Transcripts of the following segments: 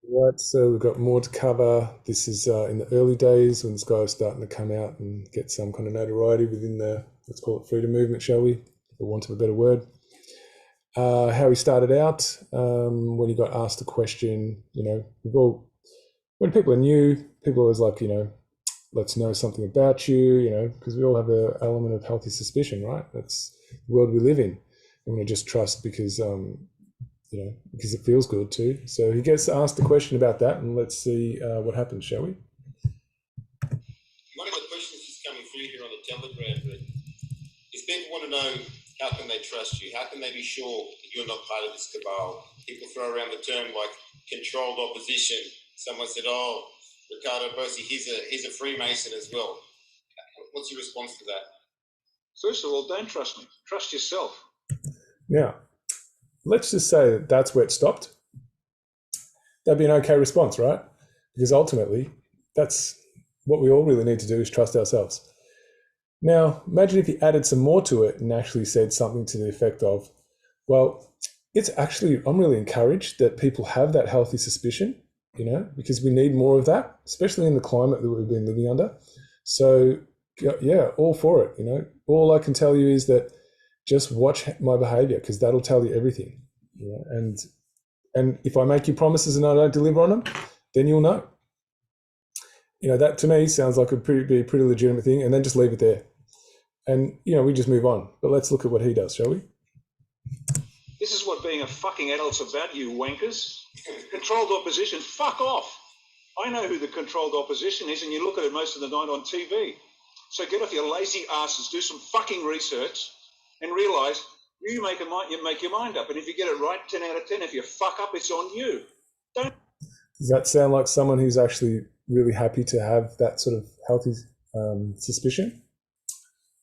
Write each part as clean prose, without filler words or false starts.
Right, so we've got more to cover. This is in the early days when this guy was starting to come out and get some kind of notoriety within the, let's call it freedom movement, shall we, for want of a better word. How he started out, when he got asked a question, when people are new, people are always like, let's know something about you, because we all have an element of healthy suspicion, right? That's the world we live in. I'm going to just trust because it feels good too. So he gets asked a question about that, and let's see what happens, shall we? One of the questions is coming through here on the Telegram is people want to know, how can they trust you? How can they be sure that you're not part of this cabal? People throw around the term like controlled opposition. Someone said, oh, Ricardo Bossi, he's a Freemason as well. What's your response to that? First of all, don't trust me. Trust yourself. Now, let's just say that that's where it stopped. That'd be an okay response, right? Because ultimately, that's what we all really need to do, is trust ourselves. Now, imagine if you added some more to it and actually said something to the effect of, well, I'm really encouraged that people have that healthy suspicion, because we need more of that, especially in the climate that we've been living under. So, yeah, all for it, All I can tell you is that just watch my behavior, because that'll tell you everything. And if I make you promises and I don't deliver on them, then you'll know. That to me sounds like be a pretty legitimate thing, and then just leave it there. And, we just move on. But let's look at what he does, shall we? This is what being a fucking adult's about, you wankers. Controlled opposition, fuck off. I know who the controlled opposition is, and you look at it most of the night on TV. So get off your lazy asses, do some fucking research, and realise you make your mind up. And if you get it right, 10 out of 10. If you fuck up, it's on you. Does that sound like someone who's actually really happy to have that sort of healthy suspicion?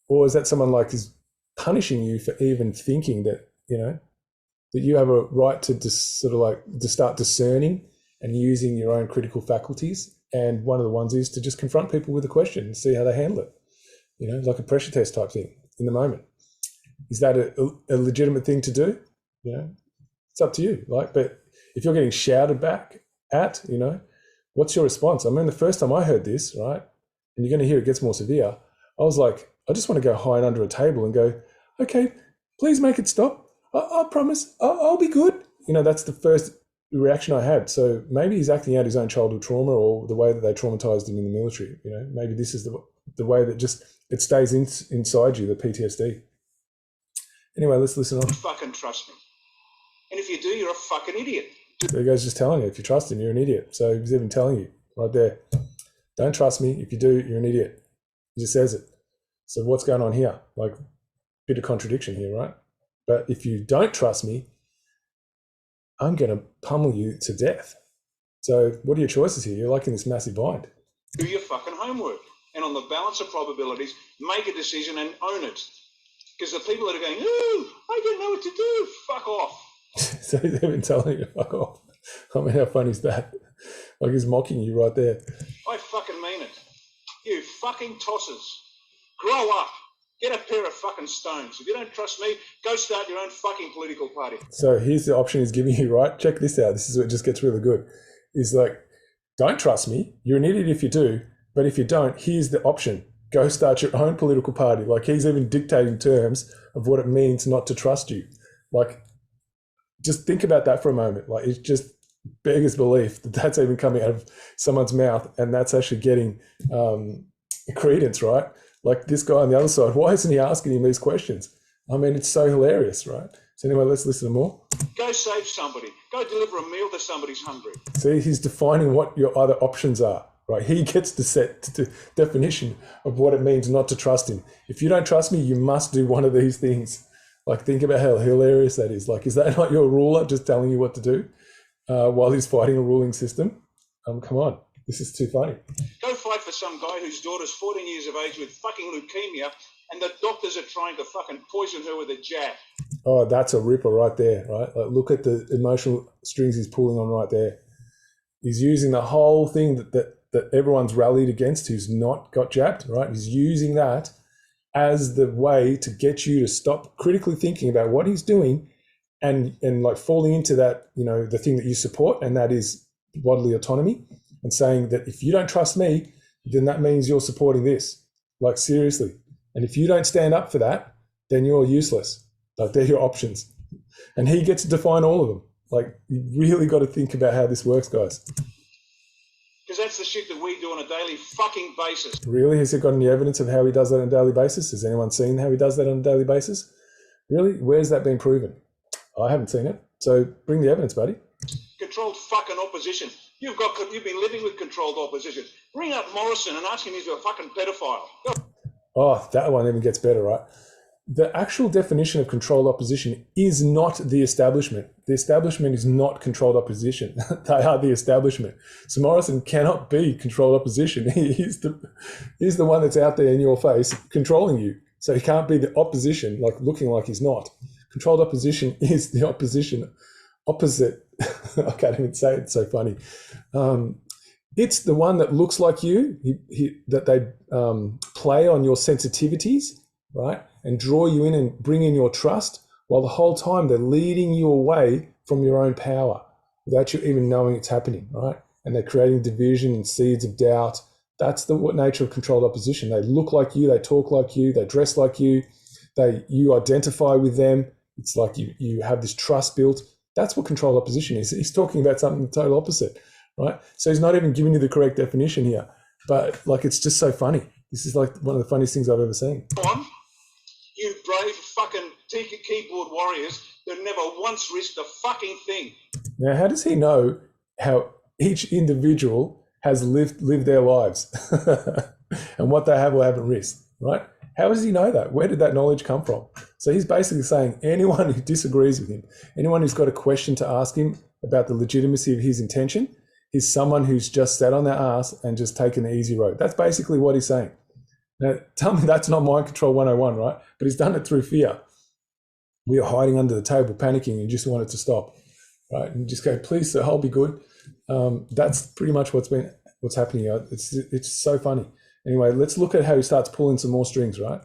Or is that someone like is punishing you for even thinking that, that you have a right to just sort of like to start discerning and using your own critical faculties? And one of the ones is to just confront people with a question and see how they handle it, like a pressure test type thing in the moment. Is that a legitimate thing to do? It's up to you. But if you're getting shouted back at, what's your response? I mean, the first time I heard this, right, and you're going to hear it gets more severe, I was like, I just want to go hide under a table and go, okay, please make it stop. I promise, I'll be good. That's the first reaction I had. So maybe he's acting out his own childhood trauma, or the way that they traumatized him in the military. Maybe this is the way that just it stays inside you, the PTSD. Anyway, let's listen on. Fucking trust me. And if you do, you're a fucking idiot. There he goes, just telling you. If you trust him, you're an idiot. So he's even telling you right there, don't trust me. If you do, you're an idiot. He just says it. So what's going on here? Like, bit of contradiction here, right? But if you don't trust me, I'm going to pummel you to death. So what are your choices here? You're like in this massive bind. Do your fucking homework. And on the balance of probabilities, make a decision and own it. Because the people that are going, ooh, I don't know what to do, fuck off. So they've been telling you to fuck off. I mean, how funny is that? Like, he's mocking you right there. I fucking mean it. You fucking tossers. Grow up. Get a pair of fucking stones. If you don't trust me, go start your own fucking political party. So here's the option he's giving you, right? Check this out. This is where it just gets really good. He's like, don't trust me. You're an idiot if you do. But if you don't, here's the option. Go start your own political party. Like, he's even dictating terms of what it means not to trust you. Like, just think about that for a moment. Like, it just beggars belief that that's even coming out of someone's mouth, and that's actually getting credence, right? Like, this guy on the other side, why isn't he asking him these questions? I mean, it's so hilarious, right? So anyway, let's listen to more. Go save somebody. Go deliver a meal to somebody's hungry. See, he's defining what your other options are, right? He gets to set the definition of what it means not to trust him. If you don't trust me, you must do one of these things. Like, think about how hilarious that is. Like, is that not your ruler just telling you what to do while he's fighting a ruling system? Come on. This is too funny. Go fight for some guy whose daughter's 14 years of age with fucking leukemia, and the doctors are trying to fucking poison her with a jab. Oh, that's a ripper right there, right? Like, look at the emotional strings he's pulling on right there. He's using the whole thing that everyone's rallied against who's not got jabbed, right? He's using that as the way to get you to stop critically thinking about what he's doing and like falling into that, the thing that you support, and that is bodily autonomy and saying that if you don't trust me, then that means you're supporting this. Like, seriously. And if you don't stand up for that, then you're useless. Like, they're your options. And he gets to define all of them. Like, you really got to think about how this works, guys. Because that's the shit that we do on a daily fucking basis. Really? Has he got any evidence of how he does that on a daily basis? Has anyone seen how he does that on a daily basis? Really? Where's that been proven? I haven't seen it. So bring the evidence, buddy. Controlled fucking opposition. You've been living with controlled opposition. Bring up Morrison and ask him if he's a fucking pedophile. Oh, that one even gets better, right? The actual definition of controlled opposition is not the establishment. The establishment is not controlled opposition. They are the establishment. So Morrison cannot be controlled opposition. He's the one that's out there in your face controlling you. So he can't be the opposition, like looking like he's not. Controlled opposition is the opposition. Opposite. I can't even say it. It's so funny. It's the one that looks like you, that they play on your sensitivities, right? And draw you in and bring in your trust, while the whole time they're leading you away from your own power without you even knowing it's happening, right? And they're creating division and seeds of doubt. That's the nature of controlled opposition. They look like you, they talk like you, they dress like you, you identify with them. It's like you have this trust built. That's what controlled opposition is. He's talking about something the total opposite, right? So he's not even giving you the correct definition here, but like, it's just so funny. This is like one of the funniest things I've ever seen. You brave fucking keyboard warriors that never once risked a fucking thing. Now, how does he know how each individual has lived their lives and what they have or haven't risked, right? How does he know that? Where did that knowledge come from? So he's basically saying anyone who disagrees with him, anyone who's got a question to ask him about the legitimacy of his intention, is someone who's just sat on their ass and just taken the easy road. That's basically what he's saying. Now, tell me that's not mind control 101, right? But he's done it through fear. We are hiding under the table, panicking, and just want it to stop, right? And just go, please, sir, I'll be good. That's pretty much what's happening here. It's so funny. Anyway, let's look at how he starts pulling some more strings, right?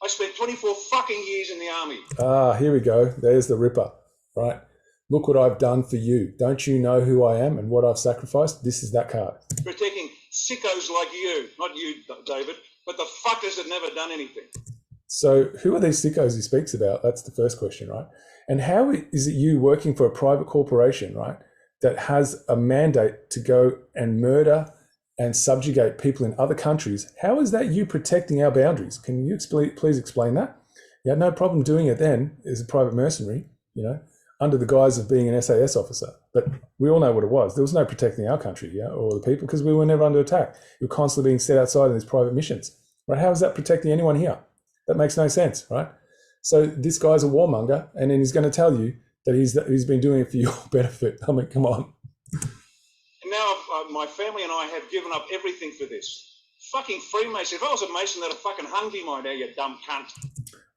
I spent 24 fucking years in the army. Ah, here we go. There's the ripper, right? Look what I've done for you. Don't you know who I am and what I've sacrificed? This is that card. Protecting sickos like you, not you, David, but the fuckers that never done anything. So who are these sickos he speaks about? That's the first question, right? And how is it you working for a private corporation, right, that has a mandate to go and murder and subjugate people in other countries? How is that you protecting our boundaries? Can you please explain that? You had no problem doing it then as a private mercenary, under the guise of being an SAS officer. But we all know what it was. There was no protecting our country, or the people, because we were never under attack. You were constantly being set outside in these private missions, right? How is that protecting anyone here? That makes no sense, right? So this guy's a warmonger, and then he's going to tell you that he's been doing it for your benefit. I mean, come on. And now my family and I have given up everything for this. Fucking Freemason. If I was a Mason, they'd have fucking hung me by now, you dumb cunt.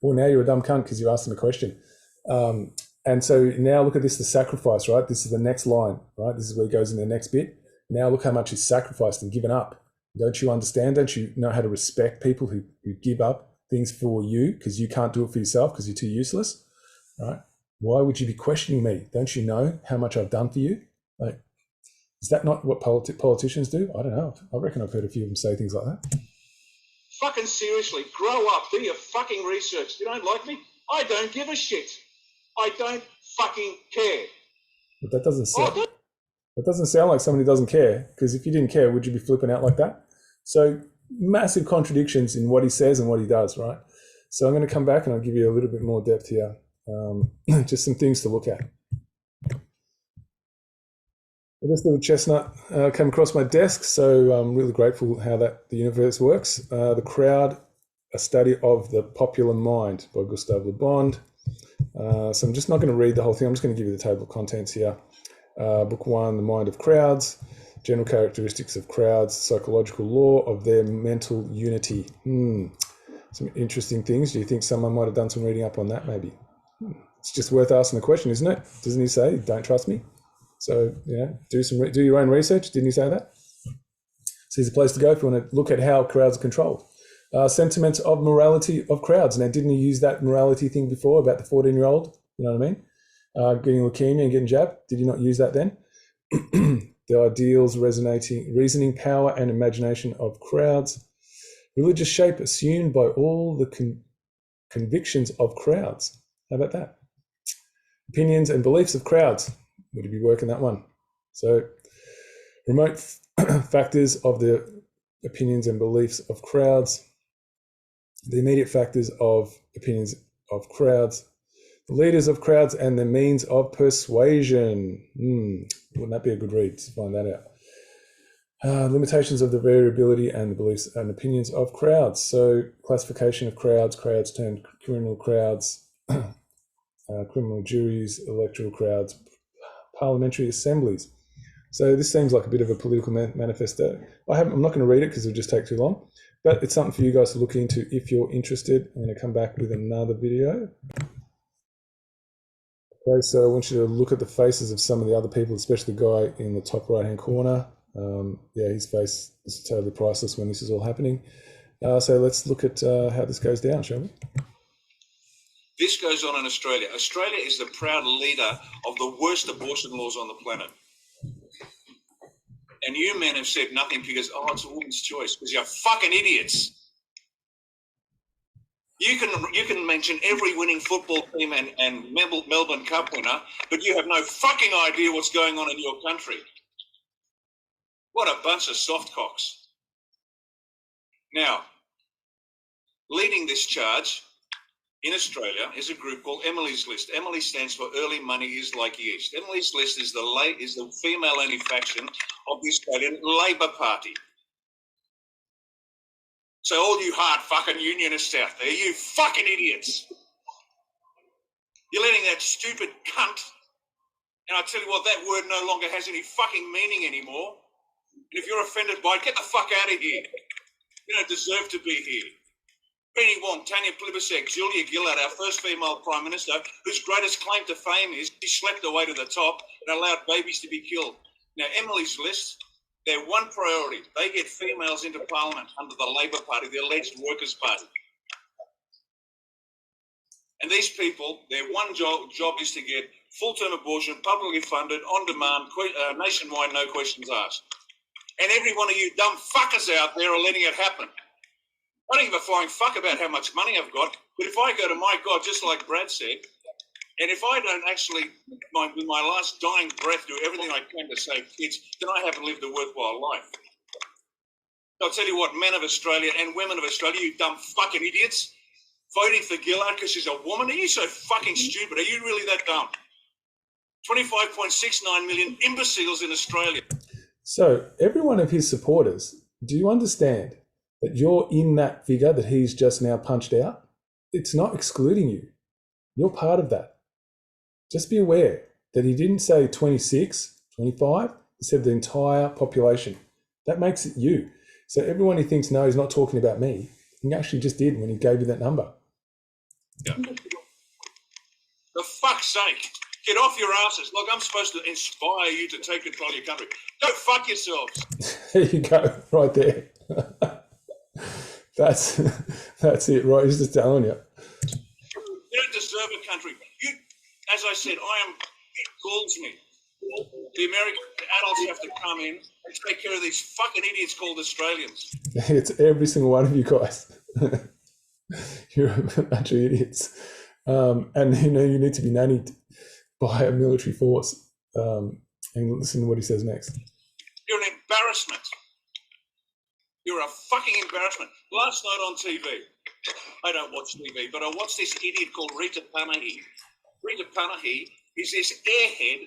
Well, now you're a dumb cunt because you asked him a question. And so now look at this, the sacrifice, right? This is the next line, right? This is where he goes in the next bit. Now look how much he's sacrificed and given up. Don't you understand? Don't you know how to respect people who give up things for you because you can't do it for yourself because you're too useless, right? Why would you be questioning me? Don't you know how much I've done for you? Like, is that not what politicians do? I don't know. I reckon I've heard a few of them say things like that. Fucking seriously, grow up, do your fucking research. You don't like me? I don't give a shit. I don't fucking care. But that doesn't sound like somebody who doesn't care, because if you didn't care, would you be flipping out like that? So massive contradictions in what he says and what he does, right? So I'm going to come back and I'll give you a little bit more depth here. Just some things to look at. This little chestnut came across my desk, so I'm really grateful how the universe works. The Crowd, A Study of the Popular Mind by Gustav Le Bond. So I'm just not going to read the whole thing. I'm just going to give you the table of contents here. Book 1, The Mind of Crowds, General Characteristics of Crowds, Psychological Law of Their Mental Unity. Some interesting things. Do you think someone might have done some reading up on that maybe? It's just worth asking the question, isn't it? Doesn't he say, don't trust me? So, do your own research. Didn't he say that? So here's a place to go if you want to look at how crowds are controlled. Sentiments of morality of crowds. Now, didn't he use that morality thing before about the 14-year-old? You know what I mean? Getting leukemia and getting jabbed. Did he not use that then? the ideals, reasoning power, and imagination of crowds. Religious shape assumed by all the convictions of crowds. How about that? Opinions and beliefs of crowds. Would you be working that one? So, remote factors of the opinions and beliefs of crowds. The immediate factors of opinions of crowds. The leaders of crowds and the means of persuasion. Wouldn't that be a good read to find that out? Limitations of the variability and the beliefs and opinions of crowds. So classification of crowds termed criminal crowds, criminal juries, electoral crowds, parliamentary assemblies. So this seems like a bit of a political manifesto. I'm not going to read it because it'll just take too long, but it's something for you guys to look into if you're interested. I'm going to come back with another video. Okay, so I want you to look at the faces of some of the other people, especially the guy in the top right-hand corner. Yeah, his face is totally priceless when this is all happening. So let's look at how this goes down, shall we? This goes on in Australia. Australia is the proud leader of the worst abortion laws on the planet. And you men have said nothing because, it's a woman's choice, because you're fucking idiots. You can mention every winning football team and Melbourne Cup winner, but you have no fucking idea what's going on in your country. What a bunch of softcocks. Now, leading this charge in Australia is a group called Emily's List. Emily stands for Early Money is Like Yeast. Emily's List is the female-only faction of the Australian Labor Party. So all you hard fucking unionists out there, you fucking idiots. You're letting that stupid cunt, and I tell you what, that word no longer has any fucking meaning anymore. And if you're offended by it, get the fuck out of here. You don't deserve to be here. Penny Wong, Tanya Plibersek, Julia Gillard, our first female Prime Minister, whose greatest claim to fame is she slept her way to the top and allowed babies to be killed. Now, Emily's List, their one priority, they get females into Parliament under the Labor Party, the alleged Workers' Party. And these people, their one job is to get full-term abortion, publicly funded, on demand, nationwide, no questions asked. And every one of you dumb fuckers out there are letting it happen. I don't give a flying fuck about how much money I've got, but if I go to my God, just like Brad said, and if I don't actually, with my last dying breath, do everything I can to save kids, then I haven't lived a worthwhile life. I'll tell you what, men of Australia and women of Australia, you dumb fucking idiots, voting for Gillard because she's a woman, are you so fucking stupid? Are you really that dumb? 25.69 million imbeciles in Australia. So every one of his supporters, do you understand that you're in that figure that he's just now punched out? It's not excluding you. You're part of that. Just be aware that he didn't say 26, 25, he said the entire population. That makes it you. So everyone who thinks, no, he's not talking about me, he actually just did when he gave you that number. Yeah. For fuck's sake, get off your asses. Look, I'm supposed to inspire you to take control of your country. Go fuck yourselves. There you go, right there. That's it, right? He's just telling you. You don't deserve a country. You, as I said, it galls me. The American adults have to come in and take care of these fucking idiots called Australians. It's every single one of you guys. You're a bunch of idiots. And you need to be nannied by a military force. And listen to what he says next. You're an embarrassment. You're a fucking embarrassment. Last night on TV, I don't watch TV, but I watched this idiot called Rita Panahi. Rita Panahi is this airhead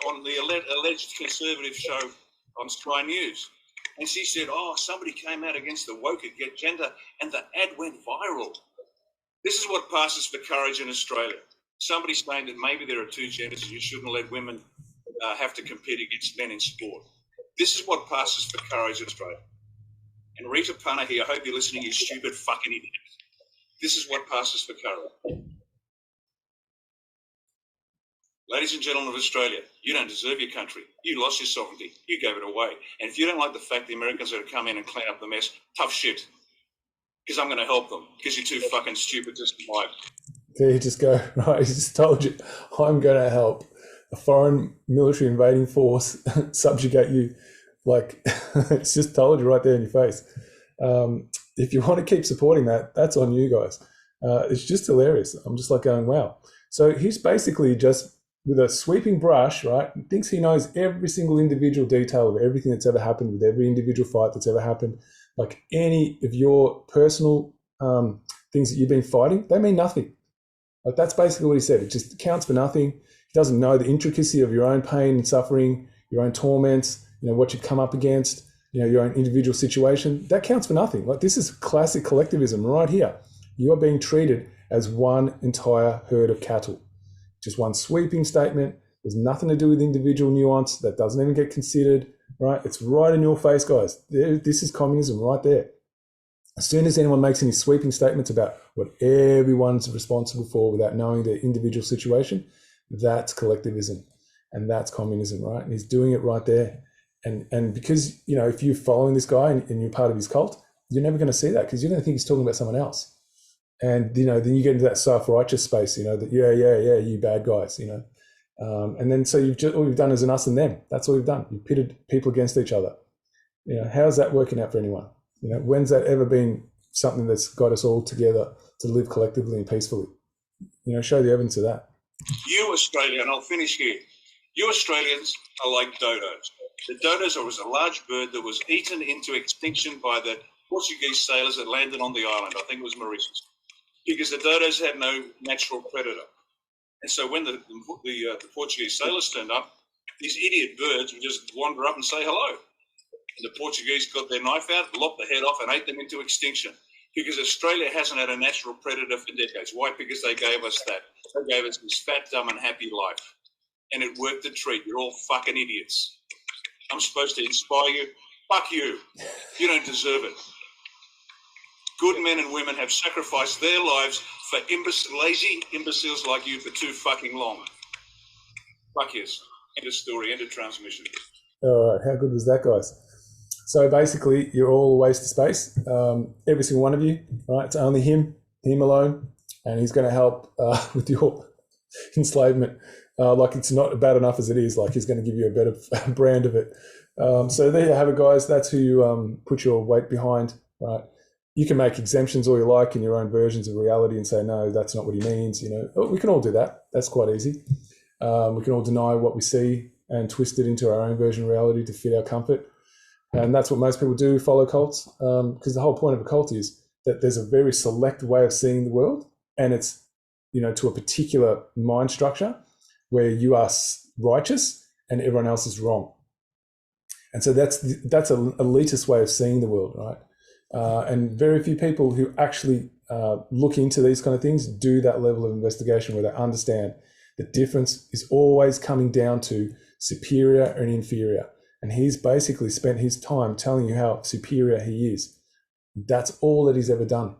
on the alleged conservative show on Sky News. And she said, somebody came out against the woke agenda and the ad went viral. This is what passes for courage in Australia. Somebody saying that maybe there are two genders and you shouldn't let women have to compete against men in sport. This is what passes for courage in Australia. And Rita Panahi, I hope you're listening, you stupid fucking idiot. This is what passes for courage. Ladies and gentlemen of Australia, you don't deserve your country. You lost your sovereignty. You gave it away. And if you don't like the fact the Americans are going to come in and clean up the mess, tough shit. Because I'm going to help them. Because you're too fucking stupid to survive. There you just go. Right, he just told you, I'm going to help. a foreign military invading force subjugate you. Like, it's just told you right there in your face. If you want to keep supporting that, that's on you guys. It's just hilarious. I'm just like going, wow. So he's basically just, with a sweeping brush, right, thinks he knows every single individual detail of everything that's ever happened with every individual fight that's ever happened. Like, any of your personal things that you've been fighting, they mean nothing. Like, that's basically what he said. It just counts for nothing. He doesn't know the intricacy of your own pain and suffering, your own torments, what you've come up against, your own individual situation. That counts for nothing. Like, this is classic collectivism right here. You are being treated as one entire herd of cattle. Just one sweeping statement. There's nothing to do with individual nuance. That doesn't even get considered, right? It's right in your face, guys. This is communism right there. As soon as anyone makes any sweeping statements about what everyone's responsible for without knowing their individual situation, that's collectivism, and that's communism, right? And he's doing it right there. And because, if you're following this guy and you're part of his cult, you're never going to see that, because you're going to think he's talking about someone else. And, then you get into that self-righteous space, that, yeah, you bad guys, and then so all you've done is an us and them. That's all you've done. You've pitted people against each other. How's that working out for anyone? When's that ever been something that's got us all together to live collectively and peacefully? Show the evidence of that. You Australia, and I'll finish here. You Australians are like dodos. The dodos was a large bird that was eaten into extinction by the Portuguese sailors that landed on the island. I think it was Mauritius, because the dodos had no natural predator. And so when the Portuguese sailors turned up, these idiot birds would just wander up and say hello. And the Portuguese got their knife out, lopped the head off, and ate them into extinction. Because Australia hasn't had a natural predator for decades. Why? Because they gave us that. They gave us this fat, dumb, and happy life. And it worked a treat. You're all fucking idiots. I'm supposed to inspire you? Fuck you. You don't deserve it. Good men and women have sacrificed their lives for lazy imbeciles like you for too fucking long. Fuck yes. End of story, end of transmission. All right, how good was that, guys? So basically, you're all a waste of space. Every single one of you, right? It's only him alone, and he's going to help with your enslavement. Like, it's not bad enough as it is. Like, he's going to give you a better brand of it. So there you have it, guys. That's who you put your weight behind, right? You can make exemptions all you like in your own versions of reality and say, no, that's not what he means. We can all do that. That's quite easy. We can all deny what we see and twist it into our own version of reality to fit our comfort. And that's what most people do, follow cults, because the whole point of a cult is that there's a very select way of seeing the world, and it's, to a particular mind structure where you are righteous and everyone else is wrong. And so that's an elitist way of seeing the world, right? And very few people who actually look into these kind of things do that level of investigation where they understand the difference is always coming down to superior and inferior. And he's basically spent his time telling you how superior he is. That's all that he's ever done,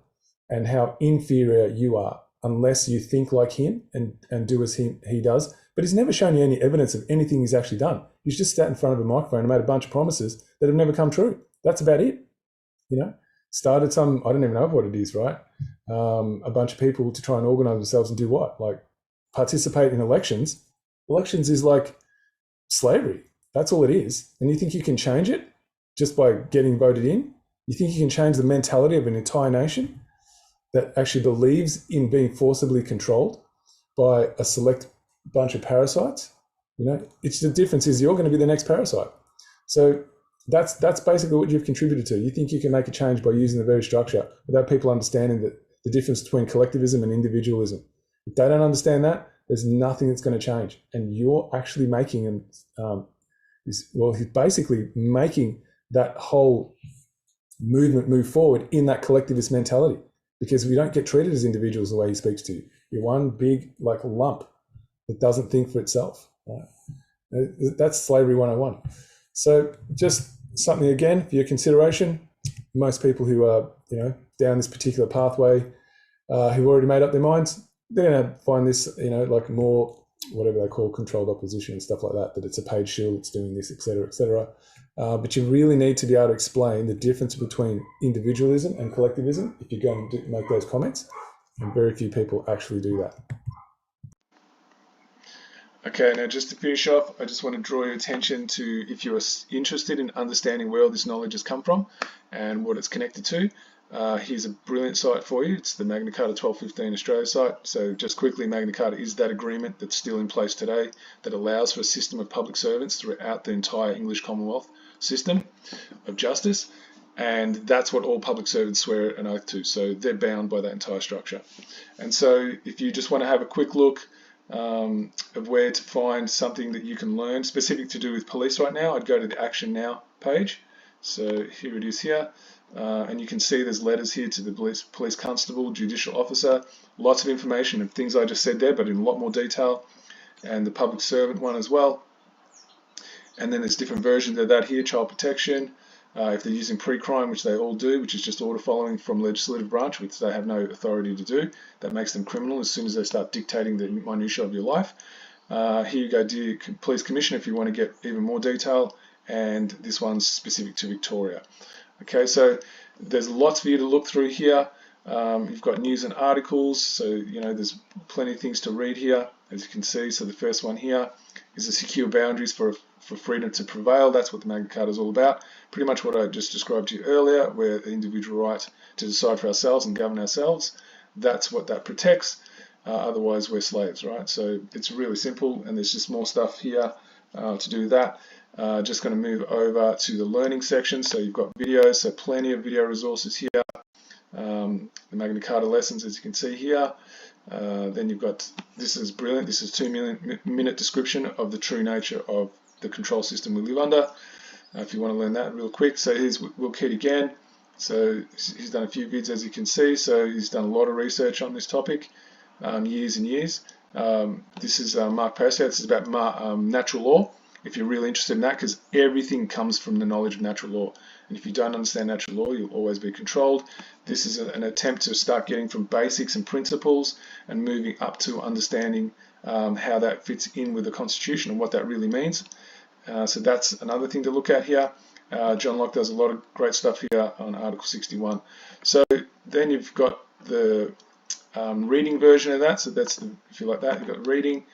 and how inferior you are unless you think like him and do as he does. But he's never shown you any evidence of anything he's actually done. He's just sat in front of a microphone and made a bunch of promises that have never come true. That's about it. Started some, I don't even know what it is, right? A bunch of people to try and organize themselves and do what? Like, participate in elections. Elections is like slavery. That's all it is. And you think you can change it just by getting voted in? You think you can change the mentality of an entire nation that actually believes in being forcibly controlled by a select bunch of parasites? It's the difference is you're going to be the next parasite. So that's basically what you've contributed to. You think you can make a change by using the very structure without people understanding that the difference between collectivism and individualism. If they don't understand that, there's nothing that's going to change. And you're actually making he's basically making that whole movement move forward in that collectivist mentality, because we don't get treated as individuals the way he speaks to you. You're one big lump that doesn't think for itself. Right? That's slavery 101. So just something again for your consideration. Most people who are down this particular pathway, who've already made up their minds, they're going to find this more whatever they call controlled opposition and stuff like that it's a paid shield, it's doing this, etc., etc. But you really need to be able to explain the difference between individualism and collectivism if you're going to make those comments, and very few people actually do that. Okay, now just to finish off, I just want to draw your attention to, if you're interested in understanding where all this knowledge has come from and what it's connected to, here's a brilliant site for you. It's the Magna Carta 1215 Australia site. So just quickly, Magna Carta is that agreement that's still in place today that allows for a system of public servants throughout the entire English Commonwealth system of justice. And that's what all public servants swear an oath to. So they're bound by that entire structure. And so if you just want to have a quick look of where to find something that you can learn specific to do with police right now, I'd go to the Action Now page. So here it is here. And you can see there's letters here to the police constable, judicial officer, lots of information and things I just said there, but in a lot more detail, and the public servant one as well. And then there's different versions of that here, child protection, if they're using pre-crime, which they all do, which is just order following from legislative branch, which they have no authority to do. That makes them criminal as soon as they start dictating the minutiae of your life. Here you go, dear Police Commissioner, if you want to get even more detail, and this one's specific to Victoria. Okay, so there's lots for you to look through here. You've got news and articles, so there's plenty of things to read here, as you can see. So the first one here is the secure boundaries for freedom to prevail. That's what the Magna Carta is all about. Pretty much what I just described to you earlier, where the individual right to decide for ourselves and govern ourselves. That's what that protects. Otherwise, we're slaves, right? So it's really simple, and there's just more stuff here to do that. Just going to move over to the learning section. So you've got videos, so plenty of video resources here. The Magna Carta lessons, as you can see here. Then you've got, this is brilliant, this is 2-minute description of the true nature of the control system we live under. If you want to learn that real quick. So here's Will Kidd again. So he's done a few vids, as you can see. So he's done a lot of research on this topic, years and years. This is Mark Pascoe. This is about natural law, if you're really interested in that, because everything comes from the knowledge of natural law. And if you don't understand natural law, you'll always be controlled. This is an attempt to start getting from basics and principles and moving up to understanding how that fits in with the Constitution and what that really means. So that's another thing to look at here. John Locke does a lot of great stuff here on Article 61. So then you've got the reading version of that. So that's if you like that, you've got reading.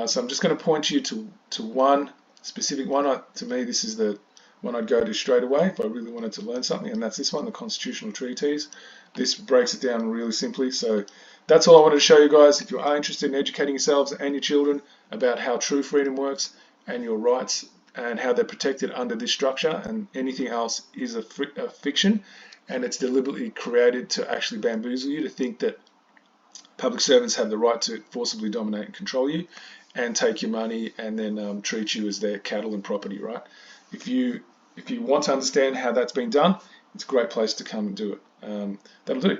So I'm just going to point you to one specific one. To me, this is the one I'd go to straight away if I really wanted to learn something, and that's this one, the Constitutional Treatise. This breaks it down really simply. So that's all I wanted to show you guys. If you are interested in educating yourselves and your children about how true freedom works and your rights and how they're protected under this structure, and anything else is a fiction, and it's deliberately created to actually bamboozle you to think that public servants have the right to forcibly dominate and control you and take your money and then treat you as their cattle and property, right? If you want to understand how that's been done, it's a great place to come and do it. That'll do.